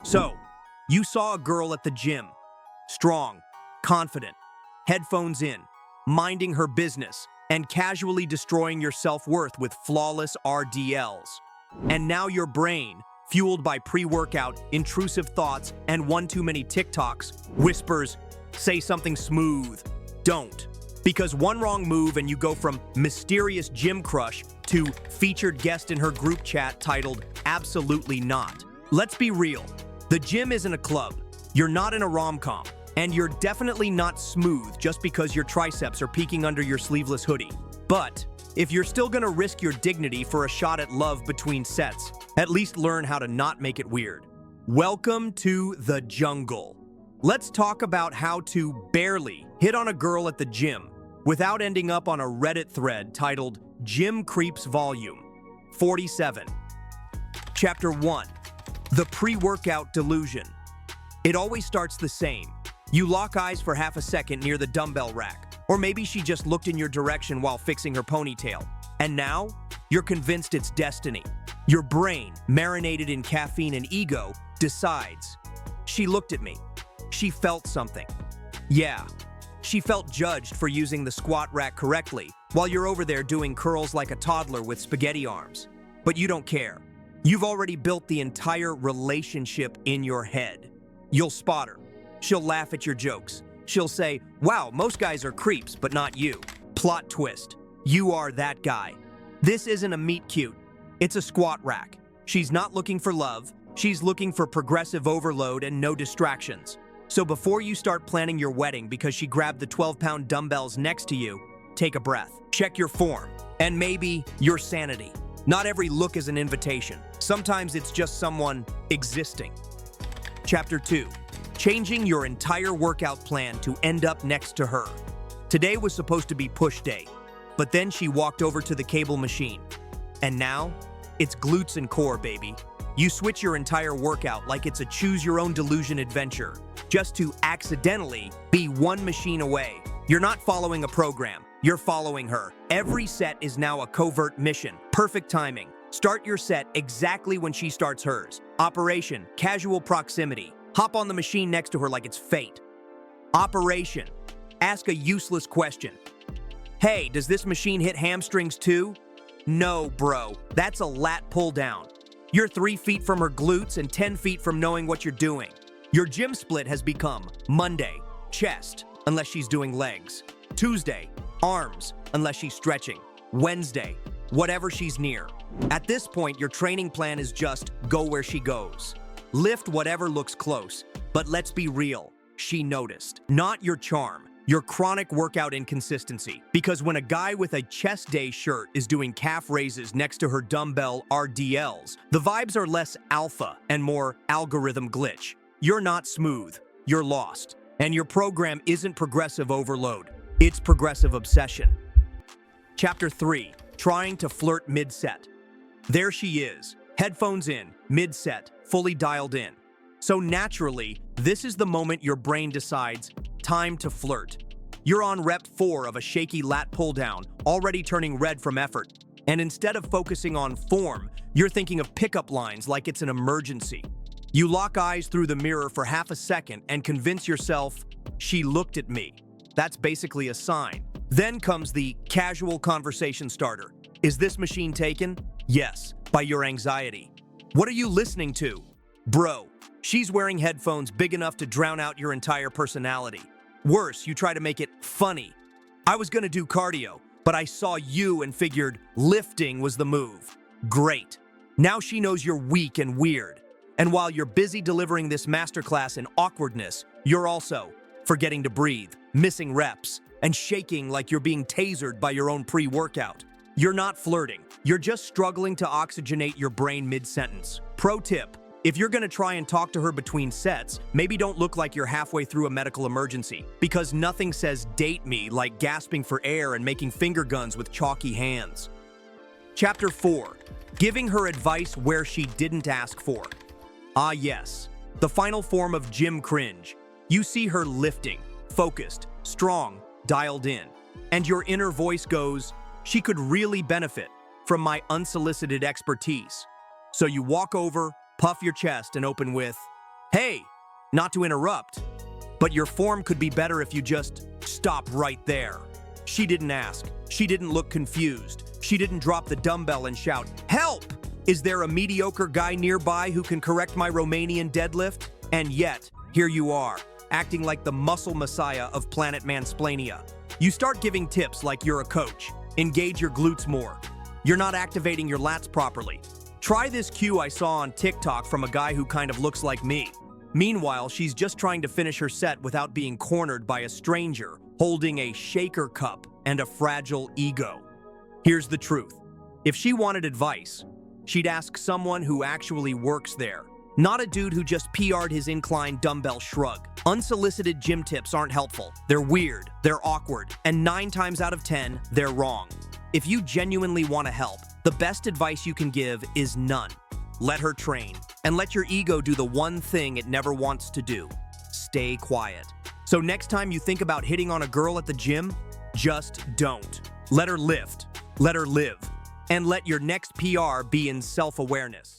So, you saw a girl at the gym, strong, confident, headphones in, minding her business, and casually destroying your self-worth with flawless RDLs. And now your brain, fueled by pre-workout, intrusive thoughts, and one too many TikToks, whispers, say something smooth. Don't. Because one wrong move and you go from mysterious gym crush to featured guest in her group chat titled Absolutely Not. Let's be real. The gym isn't a club. You're not in a rom-com. And you're definitely not smooth just because your triceps are peeking under your sleeveless hoodie. But if you're still gonna risk your dignity for a shot at love between sets, at least learn how to not make it weird. Welcome to the jungle. Let's talk about how to barely hit on a girl at the gym without ending up on a Reddit thread titled Gym Creeps Volume 47. Chapter 1. The Pre-Workout Delusion. It always starts the same. You lock eyes for half a second near the dumbbell rack, or maybe she just looked in your direction while fixing her ponytail. And now, you're convinced it's destiny. Your brain, marinated in caffeine and ego, decides. She looked at me. She felt something. Yeah, she felt judged for using the squat rack correctly, while you're over there doing curls like a toddler with spaghetti arms. But you don't care. You've already built the entire relationship in your head. You'll spot her. She'll laugh at your jokes. She'll say, wow, most guys are creeps, but not you. Plot twist. You are that guy. This isn't a meet cute. It's a squat rack. She's not looking for love. She's looking for progressive overload and no distractions. So before you start planning your wedding because she grabbed the 12-pound dumbbells next to you, take a breath. Check your form. And maybe your sanity. Not every look is an invitation. Sometimes it's just someone existing. Chapter 2. Changing your entire workout plan to end up next to her. Today was supposed to be push day, but then she walked over to the cable machine. And now, it's glutes and core, baby. You switch your entire workout like it's a choose-your-own-delusion adventure, just to accidentally be one machine away. You're not following a program, you're following her. Every set is now a covert mission. Perfect timing. Start your set exactly when she starts hers. Operation, casual proximity. Hop on the machine next to her like it's fate. Operation. Ask a useless question. Hey, does this machine hit hamstrings too? No, bro. That's a lat pull down. You're 3 feet from her glutes and 10 feet from knowing what you're doing. Your gym split has become Monday, chest, unless she's doing legs. Tuesday, arms, unless she's stretching. Wednesday, whatever she's near. At this point, your training plan is just go where she goes. Lift whatever looks close, but let's be real, she noticed. Not your charm, your chronic workout inconsistency. Because when a guy with a chest day shirt is doing calf raises next to her dumbbell RDLs, the vibes are less alpha and more algorithm glitch. You're not smooth, you're lost. And your program isn't progressive overload, it's progressive obsession. Chapter 3, trying to flirt mid-set. There she is, headphones in, mid-set, fully dialed in. So naturally, this is the moment your brain decides, time to flirt. You're on rep 4 of a shaky lat pull down, already turning red from effort. And instead of focusing on form, you're thinking of pickup lines like it's an emergency. You lock eyes through the mirror for half a second and convince yourself, she looked at me. That's basically a sign. Then comes the casual conversation starter. Is this machine taken? Yes, by your anxiety. What are you listening to? Bro, she's wearing headphones big enough to drown out your entire personality. Worse, you try to make it funny. I was gonna do cardio, but I saw you and figured lifting was the move. Great. Now she knows you're weak and weird. And while you're busy delivering this masterclass in awkwardness, you're also forgetting to breathe, missing reps, and shaking like you're being tasered by your own pre-workout. You're not flirting. You're just struggling to oxygenate your brain mid-sentence. Pro tip, if you're gonna try and talk to her between sets, maybe don't look like you're halfway through a medical emergency, because nothing says date me like gasping for air and making finger guns with chalky hands. Chapter 4, giving her advice where she didn't ask for. Ah yes, the final form of gym cringe. You see her lifting, focused, strong, dialed in, and your inner voice goes, she could really benefit from my unsolicited expertise. So you walk over, puff your chest, and open with, Hey, not to interrupt, but your form could be better if you just stop right there. She didn't ask. She didn't look confused. She didn't drop the dumbbell and shout, "Help! Is there a mediocre guy nearby who can correct my Romanian deadlift?" And yet, here you are, acting like the muscle messiah of Planet Mansplainia. You start giving tips like you're a coach. Engage your glutes more. You're not activating your lats properly. Try this cue I saw on TikTok from a guy who kind of looks like me. Meanwhile, she's just trying to finish her set without being cornered by a stranger holding a shaker cup and a fragile ego. Here's the truth. If she wanted advice, she'd ask someone who actually works there, not a dude who just PR'd his incline dumbbell shrug. Unsolicited gym tips aren't helpful. They're weird, they're awkward, and 9 times out of 10, they're wrong. If you genuinely want to help, the best advice you can give is none. Let her train, and let your ego do the one thing it never wants to do. Stay quiet. So next time you think about hitting on a girl at the gym, just don't. Let her lift, let her live, and let your next PR be in self-awareness.